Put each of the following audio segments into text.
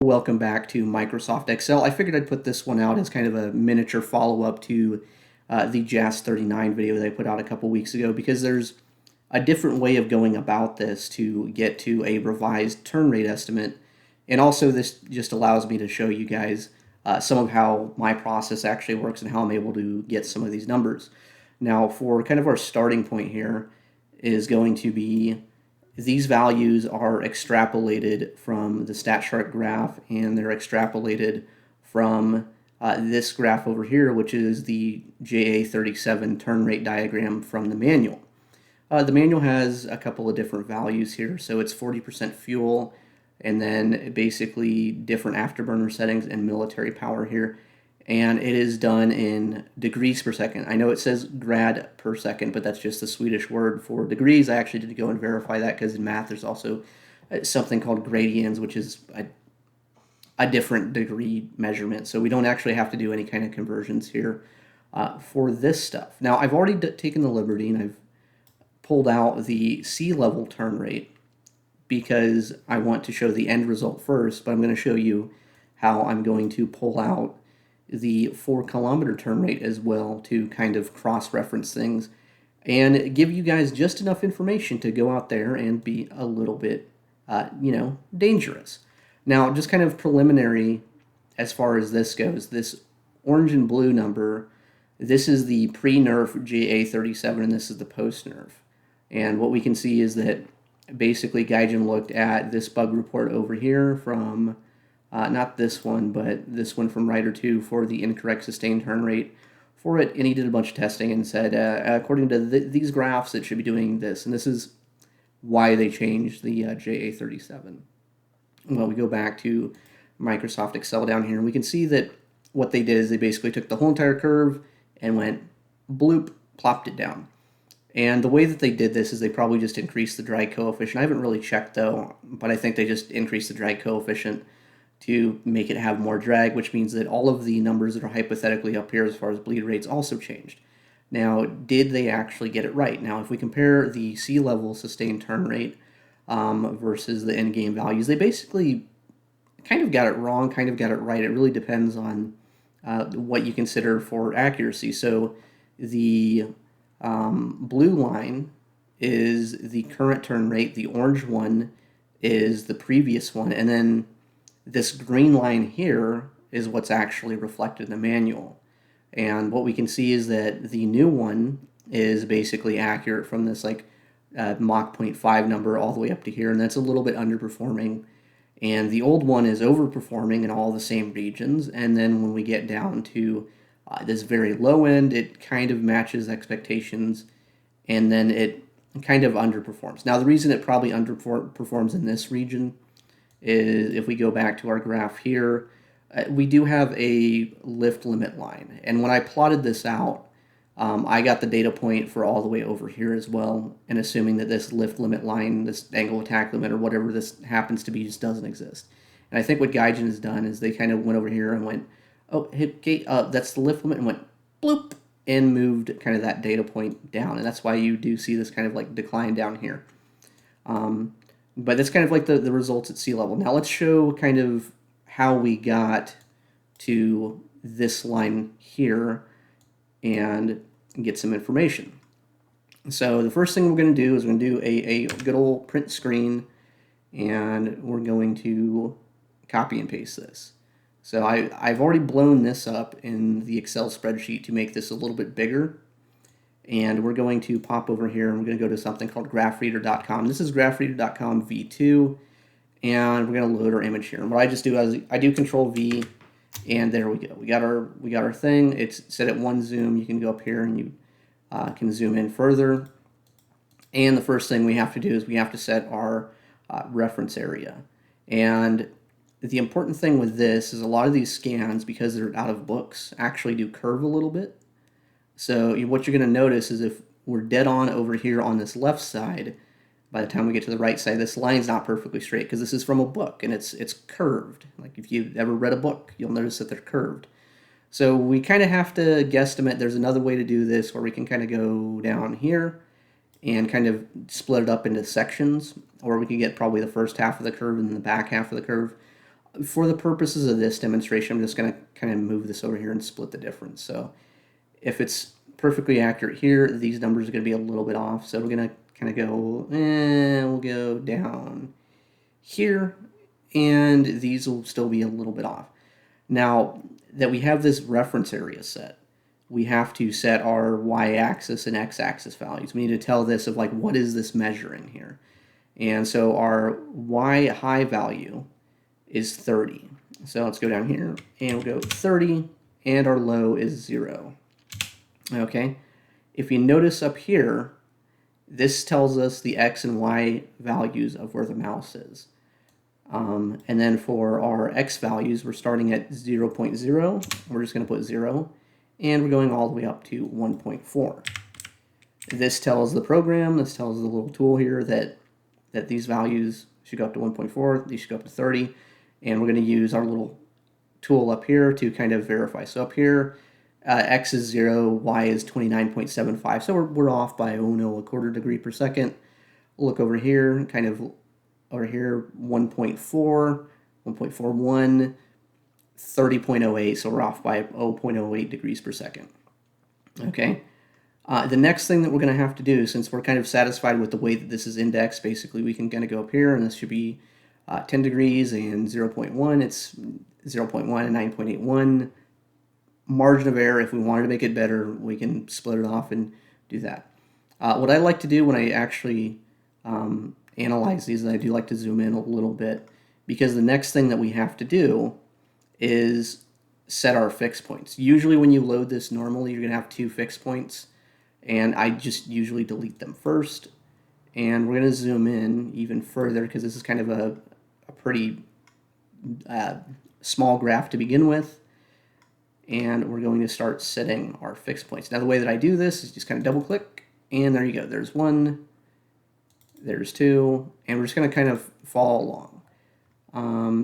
Welcome back to Microsoft Excel. I figured I'd put this one out as kind of a miniature follow-up to the Jas-39 video that I put out a couple weeks ago, because there's a different way of going about this to get to a revised turn rate estimate. And also this just allows me to show you guys some of how my process actually works and how I'm able to get some of these numbers. Now, for kind of our starting point here is going to be these values are extrapolated from the stat chart graph, and they're extrapolated from this graph over here, which is the JA37 turn rate diagram from the manual. The manual has a couple of different values here, so it's 40% fuel, and then basically different afterburner settings and military power here. And it is done in degrees per second. I know it says grad per second, but that's just the Swedish word for degrees. I actually did to go and verify that, because in math there's also something called gradients, which is a different degree measurement. So we don't actually have to do any kind of conversions here for this stuff. Now, I've already taken the liberty and I've pulled out the sea level turn rate because I want to show the end result first, but I'm going to show you how I'm going to pull out the 4-kilometer turn rate as well to kind of cross-reference things and give you guys just enough information to go out there and be a little bit, dangerous. Now, just kind of preliminary as far as this goes, this orange and blue number, this is the pre-nerf JA37 and this is the post-nerf. And what we can see is that basically Gaijin looked at this bug report over here from not this one, but this one from Writer 2 for the incorrect sustained turn rate for it, and he did a bunch of testing and said, according to these graphs, it should be doing this, and this is why they changed the JA37. Well, we go back to Microsoft Excel down here, and we can see that what they did is they basically took the whole entire curve and went bloop, plopped it down. And the way that they did this is they probably just increased the drag coefficient. I haven't really checked, though, but I think they just increased the drag coefficient to make it have more drag, which means that all of the numbers that are hypothetically up here as far as bleed rates also changed. Now, did they actually get it right? Now, if we compare the sea level sustained turn rate versus the end game values, they basically kind of got it wrong, kind of got it right. It really depends on what you consider for accuracy. So the blue line is the current turn rate, the orange one is the previous one, and then this green line here is what's actually reflected in the manual. And what we can see is that the new one is basically accurate from this Mach 0.5 number all the way up to here, and that's a little bit underperforming. And the old one is overperforming in all the same regions, and then when we get down to this very low end, it kind of matches expectations, and then it kind of underperforms. Now, the reason it probably underperforms in this region is if we go back to our graph here, we do have a lift limit line. And when I plotted this out, I got the data point for all the way over here as well, and assuming that this lift limit line, this angle attack limit, or whatever this happens to be, just doesn't exist. And I think what Gaijin has done is they kind of went over here and went, oh, that's the lift limit, and went bloop, and moved kind of that data point down. And that's why you do see this kind of like decline down here. But that's kind of like the results at sea level. Now let's show kind of how we got to this line here and get some information. So the first thing we're going to do is we're going to do a good old print screen, and we're going to copy and paste this. So I've already blown this up in the Excel spreadsheet to make this a little bit bigger. And we're going to pop over here and we're going to go to something called graphreader.com. This is graphreader.com v2, and we're going to load our image here. And what I just do is I do Control V, and there we go. We got our thing. It's set at 1 zoom. You can go up here and you can zoom in further. And the first thing we have to do is we have to set our reference area. And the important thing with this is a lot of these scans, because they're out of books, actually do curve a little bit. So what you're going to notice is if we're dead on over here on this left side, by the time we get to the right side, this line's not perfectly straight because this is from a book and it's curved. Like if you've ever read a book, you'll notice that they're curved. So we kind of have to guesstimate. There's another way to do this where we can kind of go down here and kind of split it up into sections, or we could get probably the first half of the curve and then the back half of the curve. For the purposes of this demonstration, I'm just going to kind of move this over here and split the difference. So if it's perfectly accurate here, these numbers are going to be a little bit off. So we're going to kind of go, we'll go down here, and these will still be a little bit off. Now that we have this reference area set, we have to set our y-axis and x-axis values. We need to tell this of like, what is this measuring here? And so our y high value is 30. So let's go down here and we'll go 30, and our low is 0. Okay, if you notice up here, this tells us the x and y values of where the mouse is. And then for our x values, we're starting at 0.0. We're just going to put 0, and we're going all the way up to 1.4. This tells the program, this tells the little tool here that these values should go up to 1.4, these should go up to 30, and we're going to use our little tool up here to kind of verify. So up here, x is 0, y is 29.75, so we're off by, oh no, a quarter degree per second. We'll look over here, kind of over here, 1.4, 1.41, 30.08, so we're off by 0.08 degrees per second. Okay. The next thing that we're going to have to do, since we're kind of satisfied with the way that this is indexed, basically we can kind of go up here, and this should be 10 degrees and 0.1. It's 0.1 and 9.81. Margin of error, if we wanted to make it better, we can split it off and do that. What I like to do when I actually analyze these, and I do like to zoom in a little bit, because the next thing that we have to do is set our fixed points. Usually when you load this normally, you're going to have 2 fixed points, and I just usually delete them first. And we're going to zoom in even further because this is kind of a pretty small graph to begin with. And we're going to start setting our fixed points. Now the way that I do this is just kind of double click, and there you go. There's 1, there's 2, and we're just going to kind of follow along.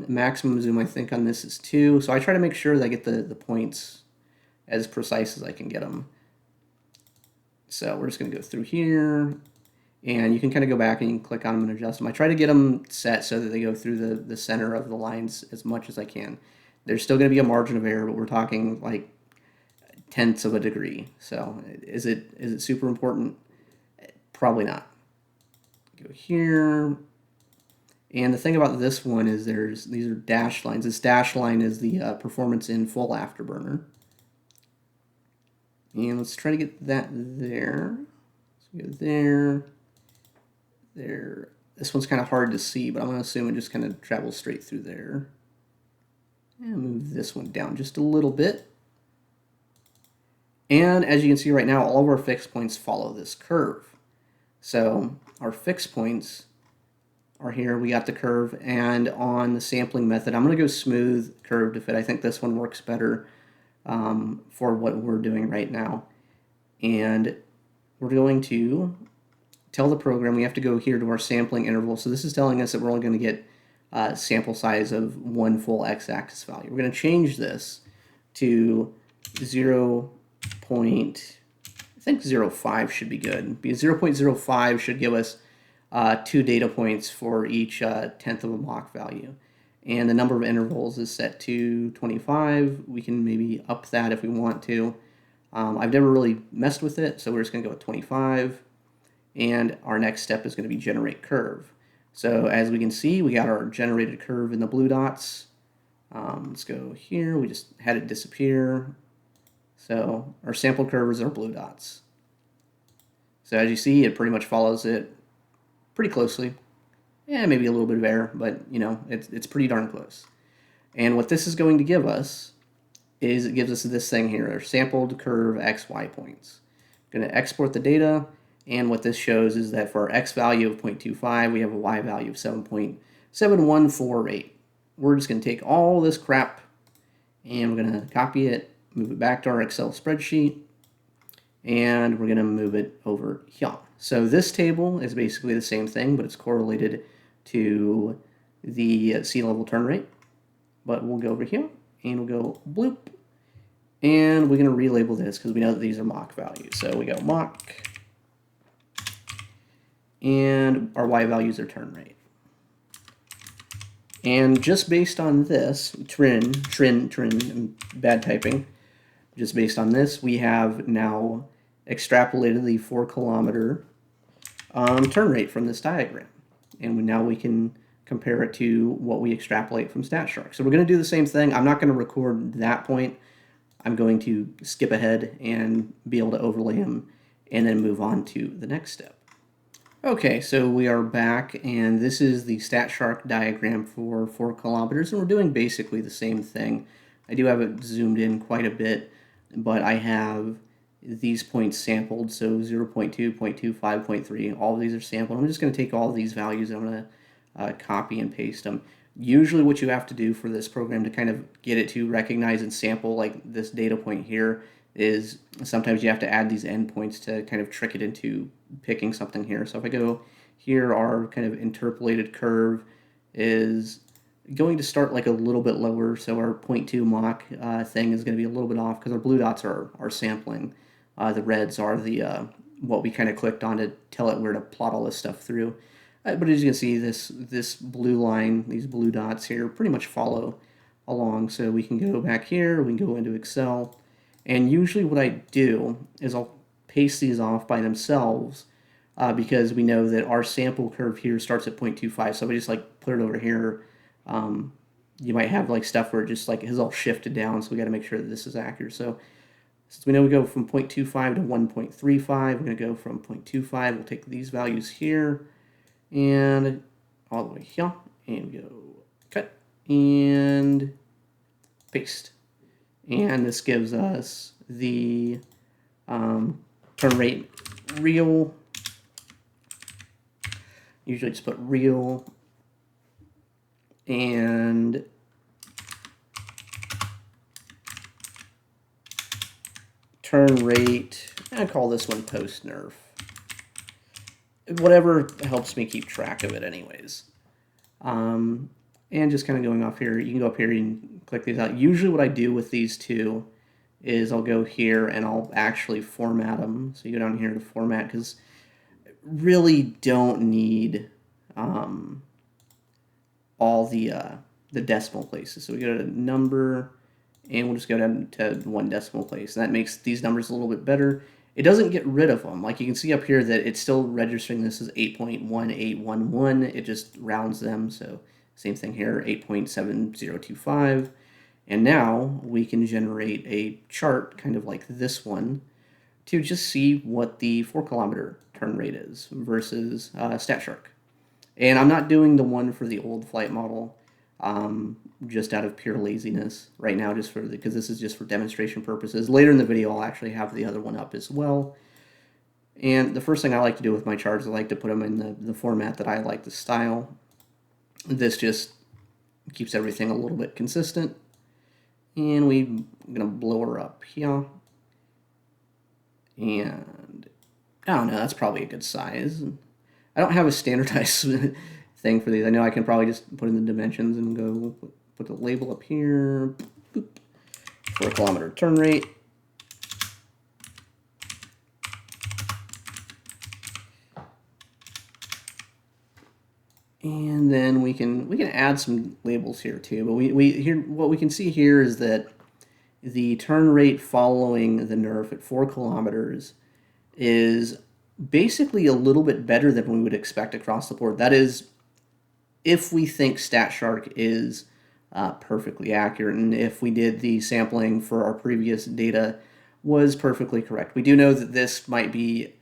Maximum zoom I think on this is 2, so I try to make sure that I get the points as precise as I can get them. So we're just going to go through here, and you can kind of go back and you can click on them and adjust them. I try to get them set so that they go through the center of the lines as much as I can. There's still going to be a margin of error, but we're talking like tenths of a degree. So is it super important? Probably not. Go here. And the thing about this one is these are dashed lines. This dashed line is the performance in full afterburner. And let's try to get that there. So go there, there. This one's kind of hard to see, but I'm going to assume it just kind of travels straight through there. And move this one down just a little bit. And as you can see right now, all of our fixed points follow this curve. So our fixed points are here. We got the curve, and on the sampling method, I'm going to go smooth curve to fit. I think this one works better for what we're doing right now. And we're going to tell the program we have to go here to our sampling interval. So this is telling us that we're only going to get sample size of 1 full x-axis value. We're going to change this to 0.05 should be good, because 0.05 should give us 2 data points for each tenth of a Mach value. And the number of intervals is set to 25. We can maybe up that if we want to. I've never really messed with it, so we're just going to go with 25. And our next step is going to be generate curve. So as we can see, we got our generated curve in the blue dots. Let's go here. We just had it disappear. So our sample curve is our blue dots. So as you see, it pretty much follows it pretty closely. Yeah, maybe a little bit of error, but you know, it's pretty darn close. And what this is going to give us is it gives us this thing here, our sampled curve XY points. I'm going to export the data, and what this shows is that for our X value of 0.25, we have a Y value of 7.7148. We're just going to take all this crap, and we're going to copy it, move it back to our Excel spreadsheet, and we're going to move it over here. So this table is basically the same thing, but it's correlated to the sea level turn rate. But we'll go over here, and we'll go bloop, and we're going to relabel this because we know that these are Mach values. So we go Mach, and our Y values are turn rate. And just based on this, bad typing, just based on this, we have now extrapolated the 4 kilometer turn rate from this diagram. And now we can compare it to what we extrapolate from StatShark. So we're going to do the same thing. I'm not going to record that point. I'm going to skip ahead and be able to overlay them and then move on to the next step. Okay, so we are back, and this is the StatShark diagram for 4 kilometers, and we're doing basically the same thing. I do have it zoomed in quite a bit, but I have these points sampled, so 0.2, 0.25, 0.3, all of these are sampled. I'm just going to take all of these values and I'm going to copy and paste them. Usually what you have to do for this program to kind of get it to recognize and sample like this data point here is sometimes you have to add these endpoints to kind of trick it into picking something here. So if I go here, our kind of interpolated curve is going to start like a little bit lower. So our 0.2 Mach thing is going to be a little bit off because our blue dots are sampling. The reds are the what we kind of clicked on to tell it where to plot all this stuff through. But as you can see, this blue line, these blue dots here, pretty much follow along. So we can go back here, we can go into Excel, and usually what I do is I'll paste these off by themselves because we know that our sample curve here starts at 0.25. So if I just like put it over here, you might have like stuff where it just like is all shifted down. So we got to make sure that this is accurate. So since we know we go from 0.25 to 1.35, we're going to go from 0.25. We'll take these values here and all the way here and go cut and paste. And this gives us the turn rate real. Usually just put real and turn rate. I call this one post nerf. Whatever helps me keep track of it anyways. And just kind of going off here, you can go up here and click these out. Usually what I do with these two is I'll go here and I'll actually format them. So you go down here to format because really don't need all the decimal places. So we go to number and we'll just go down to 1 decimal place. And that makes these numbers a little bit better. It doesn't get rid of them. Like you can see up here that it's still registering this as 8.1811. It just rounds them. So same thing here, 8.7025. And now we can generate a chart kind of like this one to just see what the 4 kilometer turn rate is versus StatShark. And I'm not doing the one for the old flight model just out of pure laziness right now, just for because this is just for demonstration purposes. Later in the video, I'll actually have the other one up as well. And the first thing I like to do with my charts, I like to put them in the format that I like to style. This just keeps everything a little bit consistent. And we're going to blow her up here. And I don't know, that's probably a good size. I don't have a standardized thing for these. I know I can probably just put in the dimensions and go put the label up here. Boop. 4 kilometer turn rate. And then we can add some labels here too. But we here what we can see here is that the turn rate following the nerf at 4 kilometers is basically a little bit better than we would expect across the board. That is, if we think StatShark is perfectly accurate, and if we did the sampling for our previous data was perfectly correct. We do know that this might be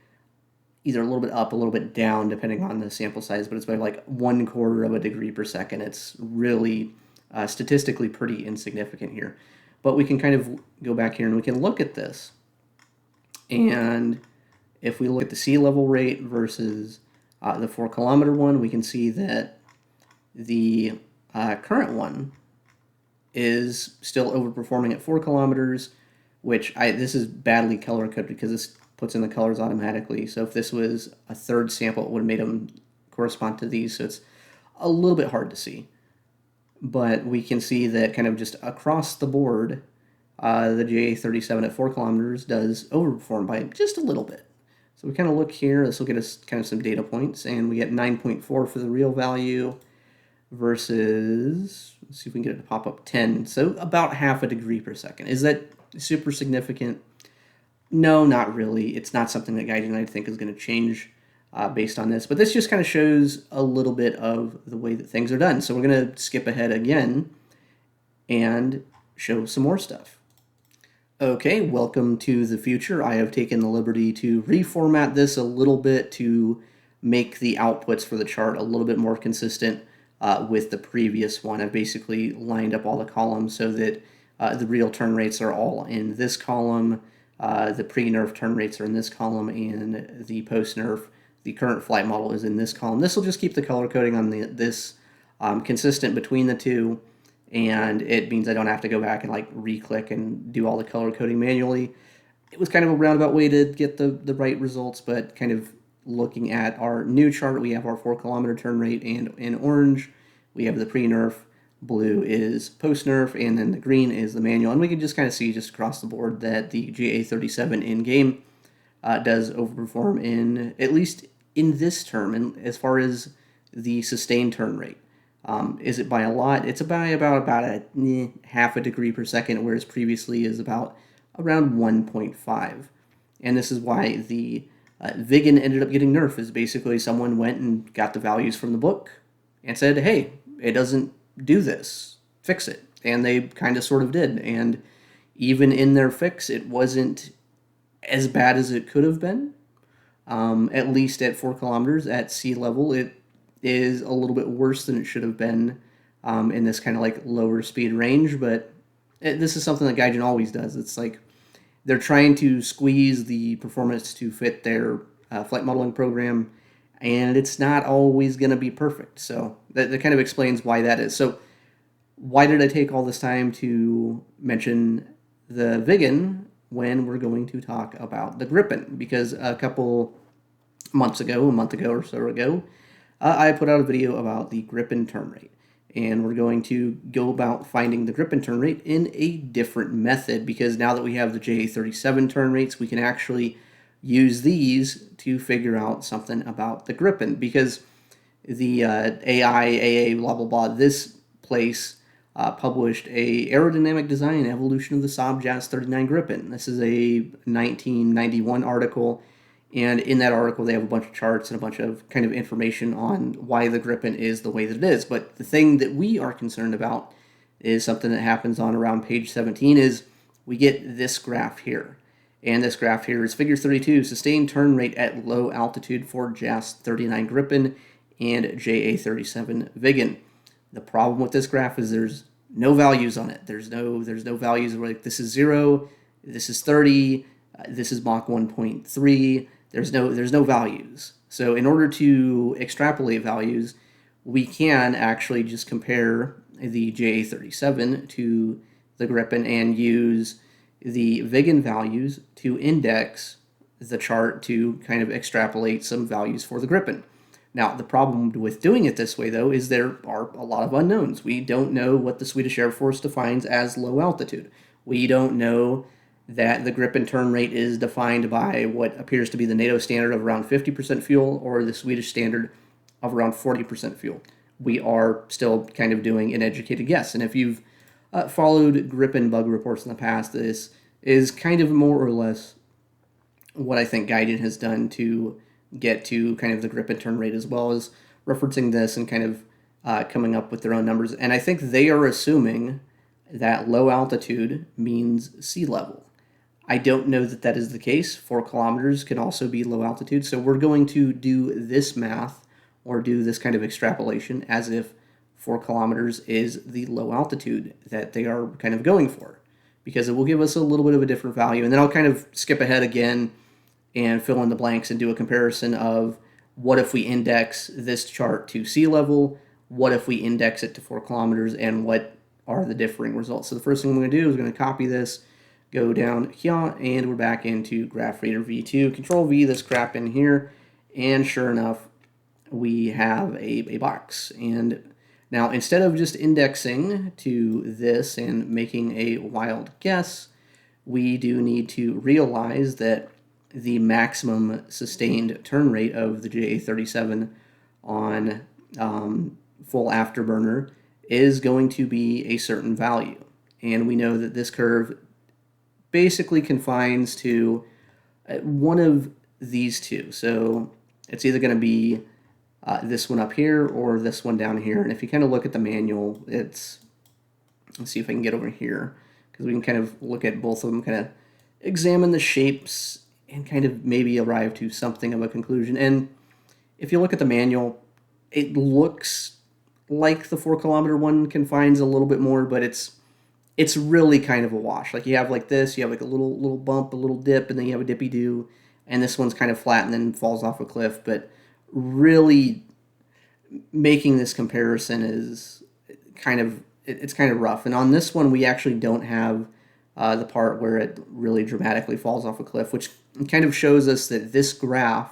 either a little bit up, a little bit down, depending on the sample size, but it's by like 1/4 of a degree per second. It's really statistically pretty insignificant here. But we can kind of go back here and we can look at this. And if we look at the sea level rate versus the 4 kilometer one, we can see that the current one is still overperforming at 4 kilometers, which this is badly color coded because this puts in the colors automatically. So if this was a third sample, it would have made them correspond to these. So it's a little bit hard to see. But we can see that kind of just across the board, the JA-37 at 4 kilometers does overperform by just a little bit. So we kind of look here, this will get us kind of some data points, and we get 9.4 for the real value, versus, let's see if we can get it to pop up, 10. So about half a degree per second. Is that super significant? No, not really. It's not something that Guiding Light I think is going to change based on this. But this just kind of shows a little bit of the way that things are done. So we're going to skip ahead again and show some more stuff. Okay, welcome to the future. I have taken the liberty to reformat this a little bit to make the outputs for the chart a little bit more consistent with the previous one. I've basically lined up all the columns so that the real turn rates are all in this column, the pre-nerf turn rates are in this column, and the post-nerf, the current flight model, is in this column. This will just keep the color coding on this consistent between the two, and it means I don't have to go back and like re-click and do all the color coding manually. It was kind of a roundabout way to get the right results, but kind of looking at our new chart, we have our 4 kilometer turn rate, and in orange we have the pre-nerf, blue is post-nerf, and then the green is the manual. And we can just kind of see just across the board that the JA-37 in-game does overperform in, at least in this term, and as far as the sustained turn rate. Is it by a lot? It's about a half a degree per second, whereas previously is about around 1.5. And this is why the Viggen ended up getting nerfed, is basically someone went and got the values from the book and said, hey, it doesn't do this, fix it. And they kind of sort of did. And even in their fix, it wasn't as bad as it could have been. At least at 4 kilometers at sea level, it is a little bit worse than it should have been in this kind of like lower speed range. But this is something that Gaijin always does. It's like they're trying to squeeze the performance to fit their flight modeling program, and it's not always going to be perfect. So that kind of explains why that is. So why did I take all this time to mention the Viggen when we're going to talk about the Gripen? Because a couple months ago, a month ago or so ago, I put out a video about the Gripen turn rate. And we're going to go about finding the Gripen turn rate in a different method, because now that we have the JA-37 turn rates, we can actually use these to figure out something about the Gripen. Because the AA, blah, blah, blah, this place published a aerodynamic design evolution of the Saab Jas-39 Gripen. This is a 1991 article. And in that article, they have a bunch of charts and a bunch of kind of information on why the Gripen is the way that it is. But the thing that we are concerned about is something that happens on around page 17 is we get this graph here. And this graph here is figure 32, sustained turn rate at low altitude for Jas-39 Gripen and JA-37 Viggen. The problem with this graph is there's no values on it. There's no values where like this is 0, this is 30, this is Mach 1.3. There's no values. So in order to extrapolate values, we can actually just compare the JA-37 to the Gripen and use the Viggen values to index the chart to kind of extrapolate some values for the Gripen. Now, the problem with doing it this way, though, is there are a lot of unknowns. We don't know what the Swedish Air Force defines as low altitude. We don't know that the Gripen turn rate is defined by what appears to be the NATO standard of around 50% fuel or the Swedish standard of around 40% fuel. We are still kind of doing an educated guess. And if you've followed Gripen bug reports in the past, this is kind of more or less what I think Gaijin has done to get to kind of the Gripen turn rate, as well as referencing this and kind of coming up with their own numbers. And I think they are assuming that low altitude means sea level. I don't know that that is the case. 4 kilometers can also be low altitude. So we're going to do this math or do this kind of extrapolation as if 4 kilometers is the low altitude that they are kind of going for, because it will give us a little bit of a different value. And then I'll kind of skip ahead again and fill in the blanks and do a comparison of what if we index this chart to sea level, what if we index it to 4 kilometers, and what are the differing results. So the first thing I'm going to do is I'm going to copy this, go down here, and we're back into Graph Reader V2. Control V this crap in here, and sure enough, we have a box. And now, instead of just indexing to this and making a wild guess, we do need to realize that the maximum sustained turn rate of the JA-37 on full afterburner is going to be a certain value. And we know that this curve basically confines to one of these two. So it's either going to be this one up here or this one down here. And if you kind of look at the manual, let's see if I can get over here, because we can kind of look at both of them, kind of examine the shapes and kind of maybe arrive to something of a conclusion. And if you look at the manual, it looks like the 4 kilometer one confines a little bit more, but it's really kind of a wash. Like you have like this, you have like a little bump, a little dip, and then you have a dippy do, and this one's kind of flat and then falls off a cliff. But really making this comparison is it's kind of rough. And on this one, we actually don't have the part where it really dramatically falls off a cliff, which kind of shows us that this graph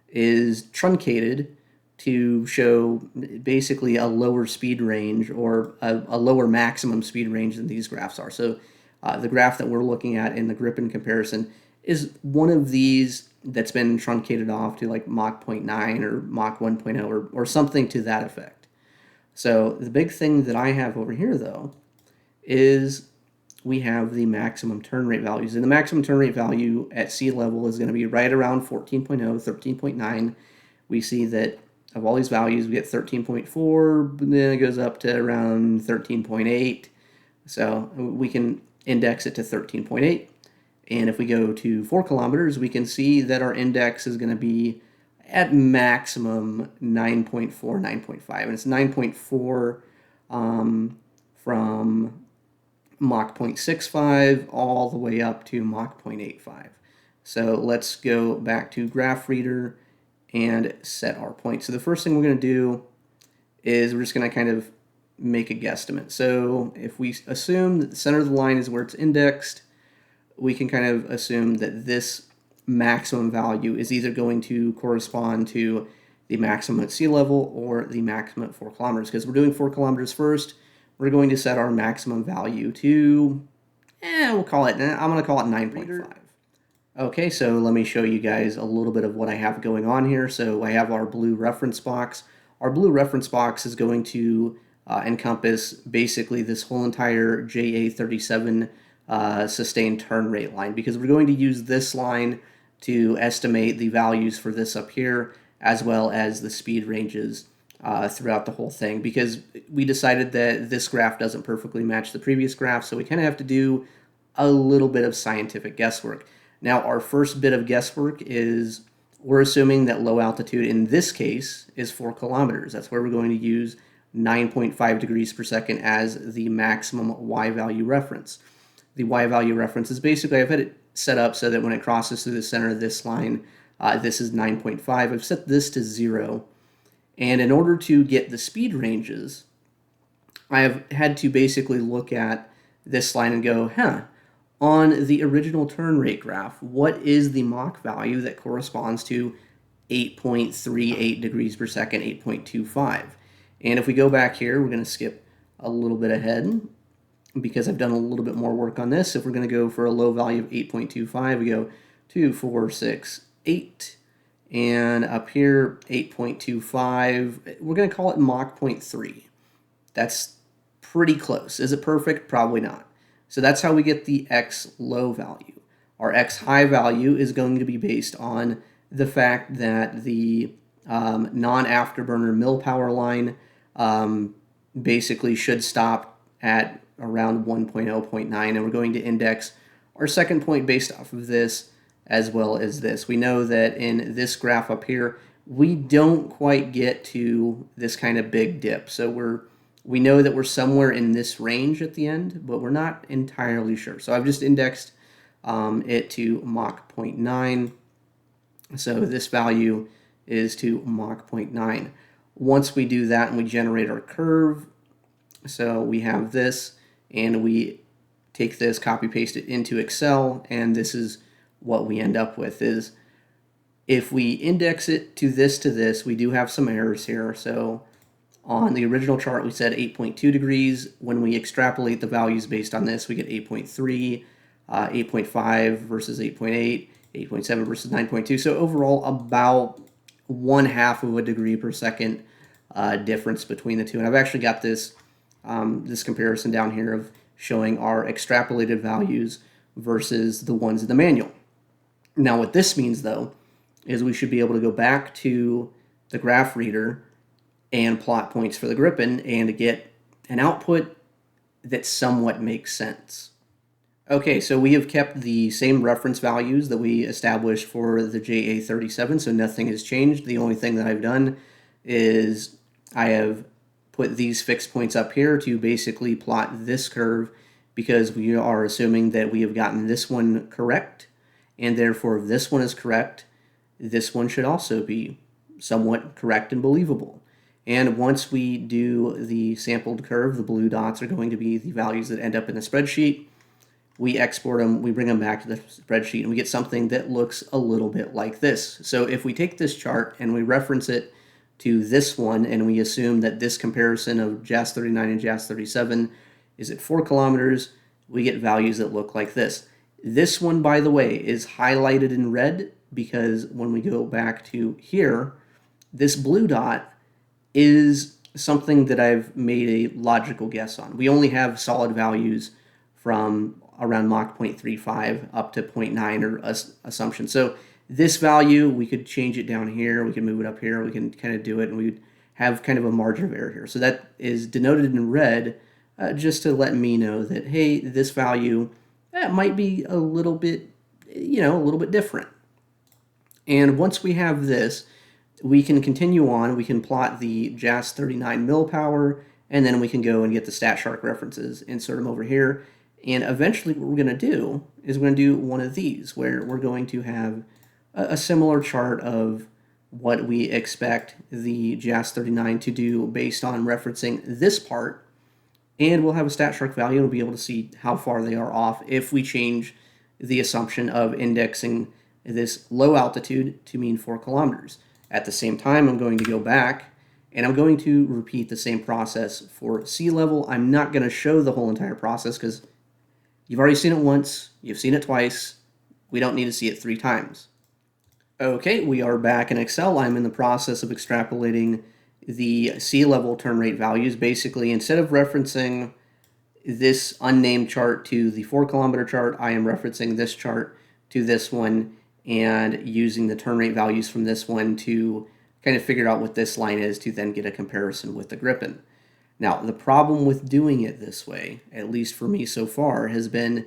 is truncated to show basically a lower speed range, or a lower maximum speed range than these graphs are. So the graph that we're looking at in the Gripen comparison is one of these that's been truncated off to like Mach 0.9 or Mach 1.0 or something to that effect. So the big thing that I have over here, though, is we have the maximum turn rate values. And the maximum turn rate value at sea level is going to be right around 14.0, 13.9. We see that of all these values, we get 13.4, but then it goes up to around 13.8. So we can index it to 13.8. And if we go to 4 kilometers, we can see that our index is going to be at maximum 9.4, 9.5. And it's 9.4 from Mach 0.65 all the way up to Mach 0.85. So let's go back to Graph Reader and set our point. So the first thing we're going to do is we're just going to kind of make a guesstimate. So if we assume that the center of the line is where it's indexed, we can kind of assume that this maximum value is either going to correspond to the maximum at sea level or the maximum at 4 kilometers. Because we're doing 4 kilometers first, we're going to set our maximum value to, I'm going to call it 9.5. Okay, so let me show you guys a little bit of what I have going on here. So I have our blue reference box. Our blue reference box is going to encompass basically this whole entire JA37 sustained turn rate line, because we're going to use this line to estimate the values for this up here, as well as the speed ranges throughout the whole thing, because we decided that this graph doesn't perfectly match the previous graph, so we kind of have to do a little bit of scientific guesswork. Now, our first bit of guesswork is we're assuming that low altitude in this case is 4 kilometers. That's where we're going to use 9.5 degrees per second as the maximum Y value reference. The Y value reference is basically, I've had it set up so that when it crosses through the center of this line, this is 9.5. I've set this to 0. And in order to get the speed ranges, I have had to basically look at this line and go, on the original turn rate graph, what is the Mach value that corresponds to 8.38 degrees per second, 8.25? And if we go back here, we're going to skip a little bit ahead because I've done a little bit more work on this. If we're going to go for a low value of 8.25, we go 2, 4, 6, 8. And up here, 8.25. We're going to call it Mach 0.3. That's pretty close. Is it perfect? Probably not. So that's how we get the X low value. Our X high value is going to be based on the fact that the non-afterburner mill power line basically should stop at around 1.0.9, and we're going to index our second point based off of this as well as this. We know that in this graph up here, we don't quite get to this kind of big dip. So we know that we're somewhere in this range at the end, but we're not entirely sure. So I've just indexed it to Mach 0.9. So this value is to Mach 0.9. Once we do that and we generate our curve, so we have this, and we take this, copy paste it into Excel, and this is what we end up with. Is if we index it to this, we do have some errors here. So on the original chart, we said 8.2 degrees. When we extrapolate the values based on this, we get 8.3, 8.5 versus 8.8, 8.7 versus 9.2. So overall, about 1/2 of a degree per second difference between the two. And I've actually got this this comparison down here of showing our extrapolated values versus the ones in the manual. Now what this means though is we should be able to go back to the graph reader and plot points for the Gripen and get an output that somewhat makes sense. Okay, so we have kept the same reference values that we established for the JA37, so nothing has changed. The only thing that I've done is I have put these fixed points up here to basically plot this curve because we are assuming that we have gotten this one correct, and therefore if this one is correct, this one should also be somewhat correct and believable. And once we do the sampled curve, the blue dots are going to be the values that end up in the spreadsheet. We export them, we bring them back to the spreadsheet, and we get something that looks a little bit like this. So if we take this chart and we reference it to this one, and we assume that this comparison of Jas-39 and Jas-37 is at 4 kilometers, we get values that look like this. This one, by the way, is highlighted in red because when we go back to here, this blue dot is something that I've made a logical guess on. We only have solid values from around Mach 0.35 up to 0.9 or assumption. So this value, we could change it down here, we can move it up here, we can kind of do it, and we would have kind of a margin of error here. So that is denoted in red just to let me know that, hey, this value might be a little bit, a little bit different. And once we have this, we can continue on, we can plot the Jas-39 mil power, and then we can go and get the StatShark references, insert them over here, and eventually what we're going to do is we're going to do one of these, where we're going to have a similar chart of what we expect the Jas-39 to do based on referencing this part, and we'll have a StatShark value and we'll be able to see how far they are off if we change the assumption of indexing this low altitude to mean 4 kilometers. At the same time, I'm going to go back and I'm going to repeat the same process for sea level. I'm not going to show the whole entire process because you've already seen it once, you've seen it twice, we don't need to see it 3 times. Okay, we are back in Excel. I'm in the process of extrapolating the sea level turn rate values. Basically, instead of referencing this unnamed chart to the 4 kilometer chart, I am referencing this chart to this one and using the turn rate values from this one to kind of figure out what this line is to then get a comparison with the Gripen. Now, the problem with doing it this way, at least for me so far, has been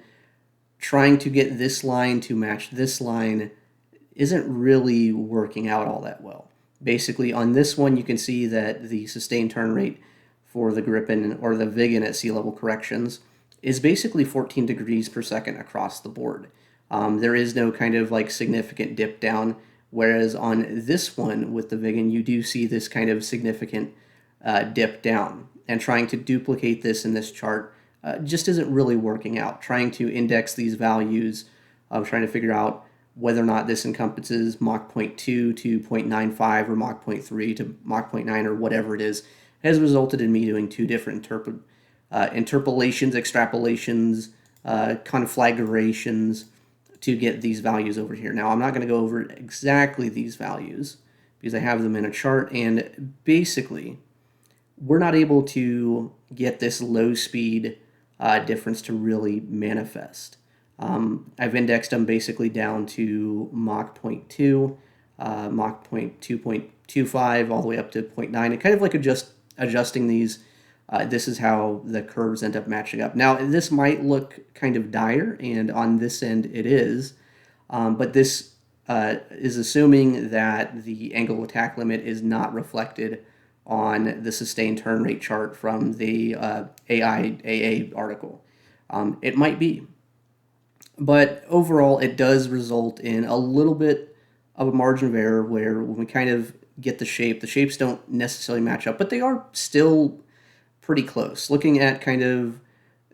trying to get this line to match this line isn't really working out all that well. Basically, on this one, you can see that the sustained turn rate for the Gripen or the Viggen at sea level corrections is basically 14 degrees per second across the board. There is no kind of like significant dip down, whereas on this one with the Viggen, you do see this kind of significant dip down. And trying to duplicate this in this chart just isn't really working out. Trying to index these values, trying to figure out whether or not this encompasses Mach 0.2 to 0.95 or Mach 0.3 to Mach 0.9 or whatever it is, has resulted in me doing 2 different interpolations, extrapolations, conflagrations to get these values over here. Now, I'm not going to go over exactly these values because I have them in a chart, and basically, we're not able to get this low speed difference to really manifest. I've indexed them basically down to Mach 0.2, Mach 0.2.25, all the way up to 0.9, and kind of like adjusting these. This is how the curves end up matching up. Now, this might look kind of dire, and on this end it is, but this is assuming that the angle of attack limit is not reflected on the sustained turn rate chart from the AIAA article. It might be. But overall, it does result in a little bit of a margin of error where when we kind of get the shapes don't necessarily match up, but they are still pretty close. Looking at kind of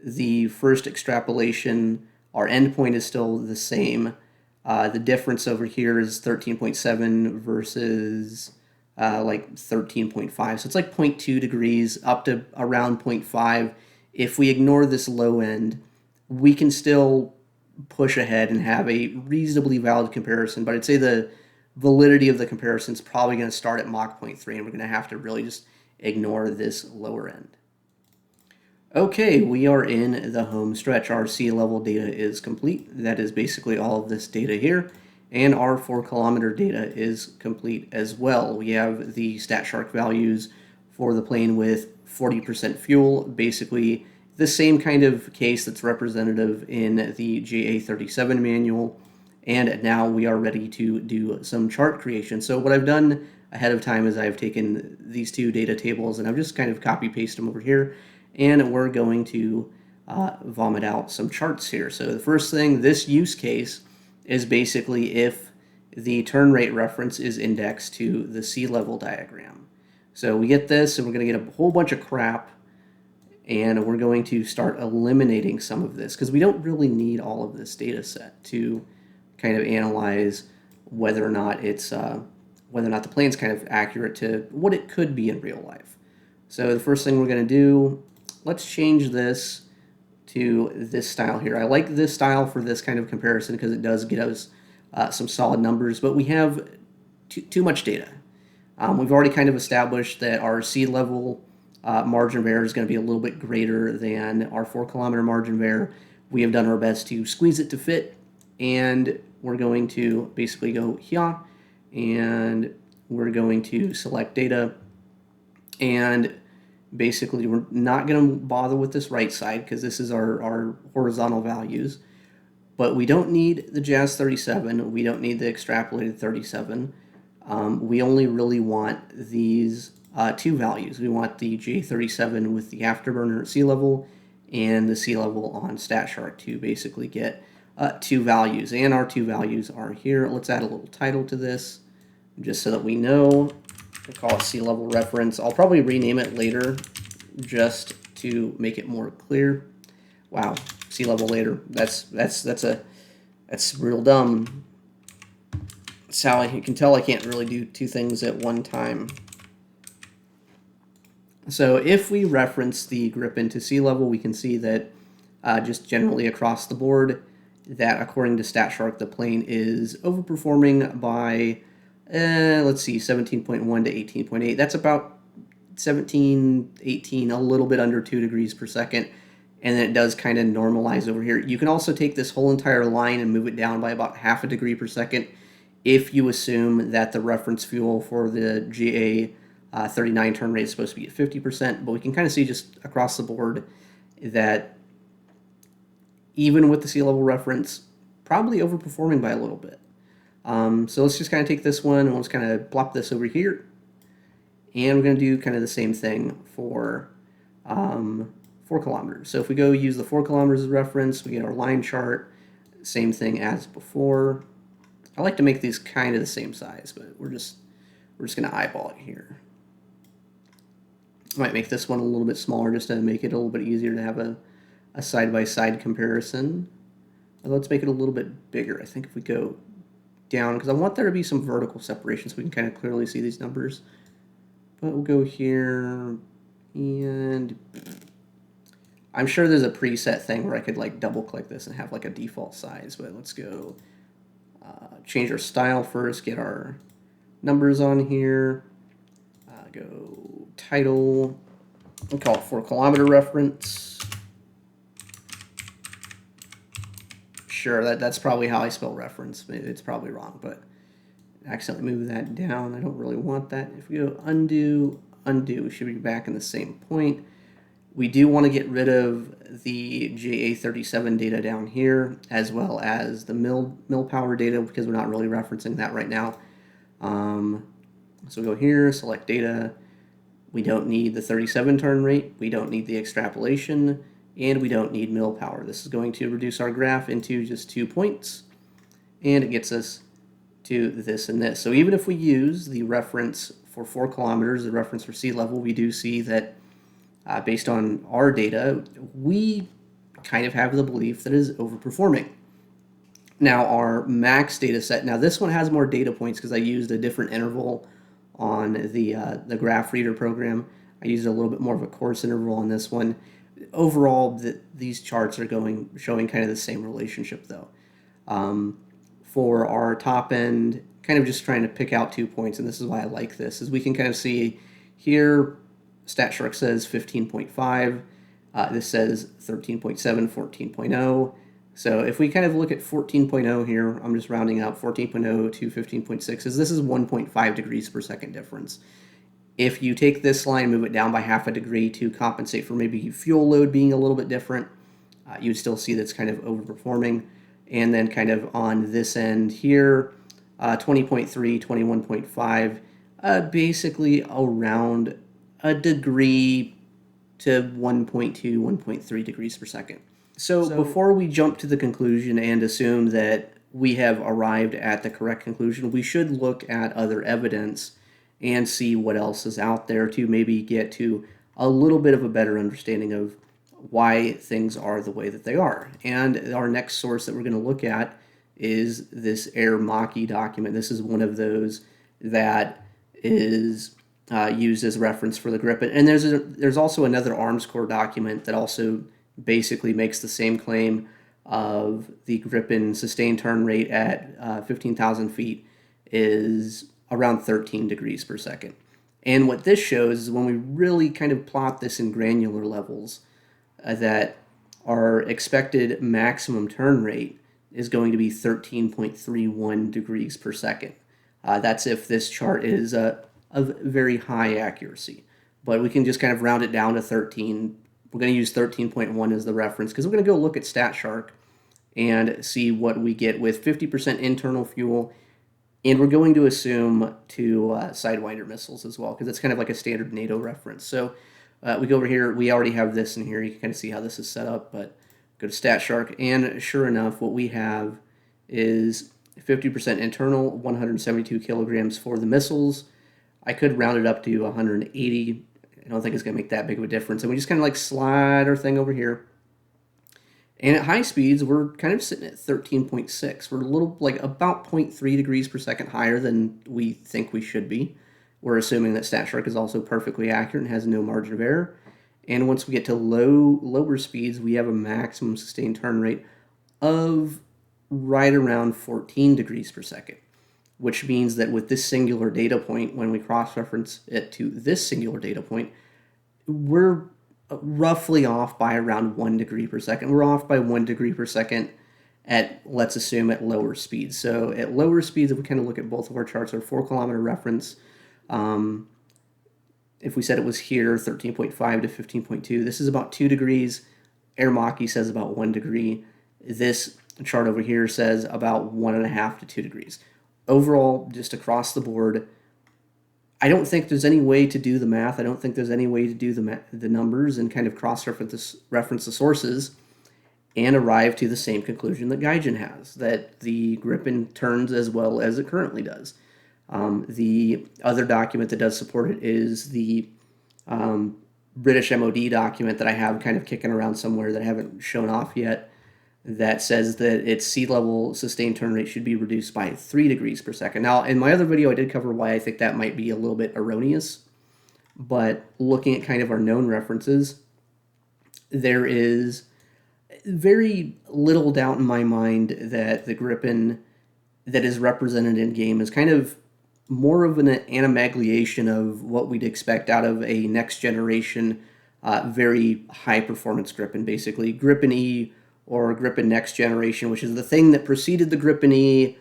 the first extrapolation, our endpoint is still the same. The difference over here is 13.7 versus like 13.5. So it's like 0.2 degrees up to around 0.5. If we ignore this low end, we can still push ahead and have a reasonably valid comparison, but I'd say the validity of the comparison is probably going to start at Mach 0.3, and we're going to have to really just ignore this lower end. Okay, we are in the home stretch. Our sea level data is complete. That is basically all of this data here. And our 4-kilometer data is complete as well. We have the StatShark values for the plane with 40% fuel, basically the same kind of case that's representative in the GA37 manual. And now we are ready to do some chart creation. So what I've done ahead of time is I've taken these two data tables and I've just kind of copy pasted them over here. And we're going to vomit out some charts here. So the first thing, this use case is basically if the turn rate reference is indexed to the sea level diagram. So we get this, and we're going to get a whole bunch of crap, and we're going to start eliminating some of this because we don't really need all of this data set to kind of analyze whether or not it's whether or not the plane's kind of accurate to what it could be in real life. So the first thing we're going to do, let's change this to this style here. I like this style for this kind of comparison because it does get us some solid numbers, but we have too much data. We've already kind of established that our sea level margin of error is going to be a little bit greater than our 4-kilometer margin of error. We have done our best to squeeze it to fit, and we're going to basically go here, and we're going to select data, and basically we're not going to bother with this right side because this is our horizontal values, but we don't need the Jas-37, we don't need the extrapolated 37. We only really want these two values. We want the J37 with the afterburner at sea level and the sea level on StatShark to basically get two values, and our two values are here. Let's add a little title to this just so that we know. We'll call it sea level reference. I'll probably rename it later just to make it more clear. Wow, sea level later. That's real dumb. Sally, you can tell I can't really do two things at one time. So if we reference the Gripen to sea level, we can see that just generally across the board, that according to StatShark, the plane is overperforming by let's see, 17.1 to 18.8. That's about 17, 18, a little bit under 2 degrees per second. And then it does kind of normalize over here. You can also take this whole entire line and move it down by about half a degree per second if you assume that the reference fuel for the GA39 turn rate is supposed to be at 50%. But we can kind of see just across the board that even with the sea level reference, probably overperforming by a little bit. So let's just kind of take this one and we'll just kind of plop this over here. And we're going to do kind of the same thing for 4 kilometers. So if we go use the 4 kilometers as reference, we get our line chart, same thing as before. I like to make these kind of the same size, but we're just going to eyeball it here. I might make this one a little bit smaller just to make it a little bit easier to have a side-by-side comparison. Let's make it a little bit bigger. I think if we go down, because I want there to be some vertical separation so we can kind of clearly see these numbers. But we'll go here, and I'm sure there's a preset thing where I could like double click this and have like a default size, but let's go change our style first, get our numbers on here, go title, we'll call it 4 kilometer reference. Sure, that's probably how I spell reference. It's probably wrong, but accidentally move that down. I don't really want that. If we go undo, we should be back in the same point. We do want to get rid of the JA37 data down here, as well as the mill power data, because we're not really referencing that right now. So go here, select data. We don't need the 37 turn rate. We don't need the extrapolation. And we don't need mill power. This is going to reduce our graph into just 2 points, and it gets us to this and this. So even if we use the reference for 4 kilometers, the reference for sea level, we do see that based on our data, we kind of have the belief that it is overperforming. Now our max data set, now this one has more data points because I used a different interval on the graph reader program. I used a little bit more of a coarse interval on this one. Overall, these charts are showing kind of the same relationship though. For our top end, kind of just trying to pick out 2 points, and this is why I like this, is we can kind of see here StatShark says 15.5. This says 13.7, 14.0. So if we kind of look at 14.0 here, I'm just rounding up 14.0 to 15.6, this is 1.5 degrees per second difference. If you take this line, move it down by half a degree to compensate for maybe fuel load being a little bit different, you'd still see that's kind of overperforming. And then kind of on this end here, 20.3, 21.5, basically around a degree to 1.2, 1.3 degrees per second. So before we jump to the conclusion and assume that we have arrived at the correct conclusion, we should look at other evidence and see what else is out there to maybe get to a little bit of a better understanding of why things are the way that they are. And our next source that we're going to look at is this Air Maki document. This is one of those that is used as reference for the Gripen. And there's also another Arms Corps document that also basically makes the same claim of the Gripen sustained turn rate at 15,000 feet is around 13 degrees per second. And what this shows is when we really kind of plot this in granular levels, that our expected maximum turn rate is going to be 13.31 degrees per second. That's if this chart is of very high accuracy. But we can just kind of round it down to 13. We're going to use 13.1 as the reference because we're going to go look at StatShark and see what we get with 50% internal fuel. And we're going to assume two Sidewinder missiles as well because it's kind of like a standard NATO reference. So we go over here. We already have this in here. You can kind of see how this is set up. But go to StatShark. And sure enough, what we have is 50% internal, 172 kilograms for the missiles. I could round it up to 180. I don't think it's going to make that big of a difference. And we just kind of like slide our thing over here. And at high speeds, we're kind of sitting at 13.6. We're a little, like about 0.3 degrees per second higher than we think we should be. We're assuming that StatShark is also perfectly accurate and has no margin of error. And once we get to lower speeds, we have a maximum sustained turn rate of right around 14 degrees per second, which means that with this singular data point, when we cross-reference it to this singular data point, we're roughly off by around 1 degree per second. We're off by 1 degree per second at, let's assume, at lower speeds. So at lower speeds, if we kind of look at both of our charts, our 4-kilometer reference, if we said it was here, 13.5 to 15.2, this is about 2 degrees. Air Maki says about 1 degree. This chart over here says about 1.5 to 2 degrees. Overall, just across the board, I don't think there's any way to do the math. I don't think there's any way to do the numbers and kind of cross-reference the sources and arrive to the same conclusion that Gaijin has, that the Gripen turns as well as it currently does. The other document that does support it is the British MOD document that I have kind of kicking around somewhere that I haven't shown off yet, that says that its sea level sustained turn rate should be reduced by 3 degrees per second. Now, in my other video, I did cover why I think that might be a little bit erroneous, but looking at kind of our known references, there is very little doubt in my mind that the Gripen that is represented in game is kind of more of an animagliation of what we'd expect out of a next generation, very high performance Gripen, basically Gripen E or Gripen Next Generation, which is the thing that preceded the Gripen E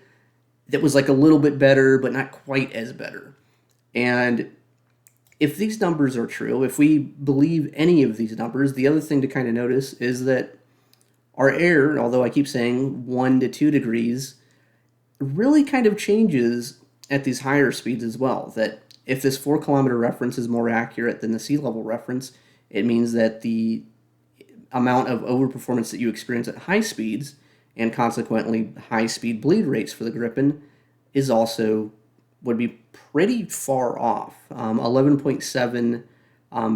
that was like a little bit better, but not quite as better. And if these numbers are true, if we believe any of these numbers, the other thing to kind of notice is that our air, although I keep saying 1 to 2 degrees, really kind of changes at these higher speeds as well. That if this 4-kilometer reference is more accurate than the sea level reference, it means that the amount of overperformance that you experience at high speeds and consequently high speed bleed rates for the Gripen is also would be pretty far off. 11.7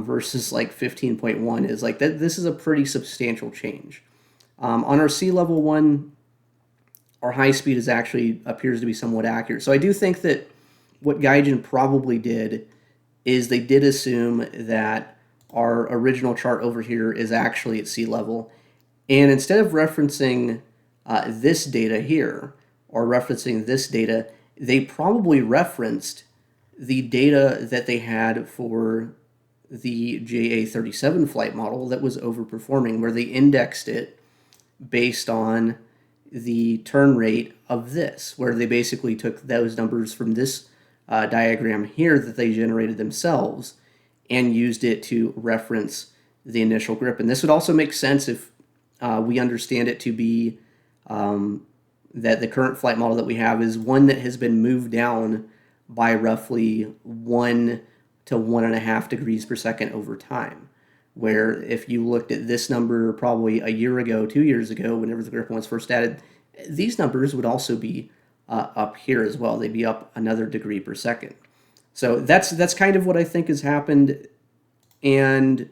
versus like 15.1 is like that. This is a pretty substantial change. On our sea level one, our high speed is actually appears to be somewhat accurate. So I do think that what Gaijin probably did is they did assume that our original chart over here is actually at sea level. And instead of referencing this data here, or referencing this data, they probably referenced the data that they had for the JA-37 flight model that was overperforming, where they indexed it based on the turn rate of this, where they basically took those numbers from this diagram here that they generated themselves and used it to reference the initial grip. And this would also make sense if we understand it to be that the current flight model that we have is one that has been moved down by roughly 1 to 1.5 degrees per second over time. Where if you looked at this number probably a year ago, 2 years ago, whenever the Gripen was first added, these numbers would also be up here as well. They'd be up another degree per second. So that's kind of what I think has happened, and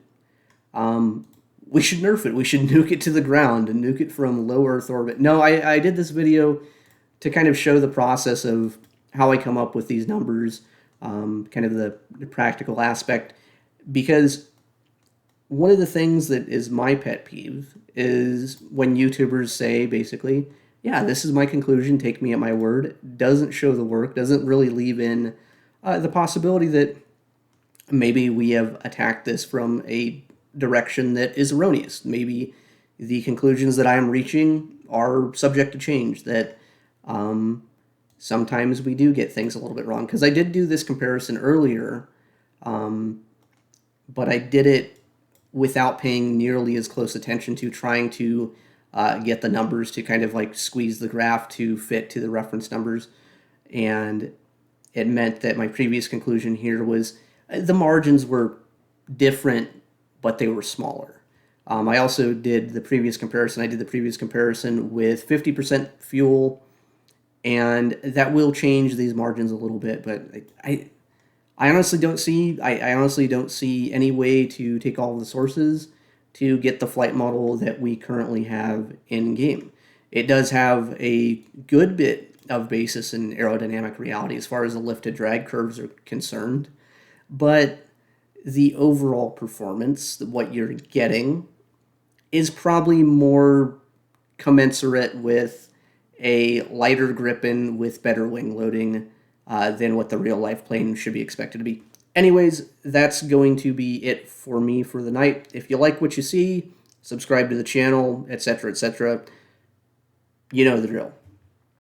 we should nerf it. We should nuke it to the ground and nuke it from low Earth orbit. No, I did this video to kind of show the process of how I come up with these numbers, kind of the practical aspect, because one of the things that is my pet peeve is when YouTubers say basically, yeah, this is my conclusion, take me at my word, doesn't show the work, doesn't really leave in the possibility that maybe we have attacked this from a direction that is erroneous. Maybe the conclusions that I am reaching are subject to change, that sometimes we do get things a little bit wrong. Because I did do this comparison earlier, but I did it without paying nearly as close attention to trying to get the numbers to kind of like squeeze the graph to fit to the reference numbers. And it meant that my previous conclusion here was the margins were different, but they were smaller. I also did the previous comparison. I did the previous comparison with 50% fuel, and that will change these margins a little bit. But I honestly don't see. I honestly don't see any way to take all of the sources to get the flight model that we currently have in game. It does have a good bit of basis in aerodynamic reality as far as the lift to drag curves are concerned, but the overall performance, what you're getting, is probably more commensurate with a lighter Gripen with better wing loading than what the real life plane should be expected to be. Anyways, that's going to be it for me for the night. If you like what you see, subscribe to the channel, etc., etc. You know the drill.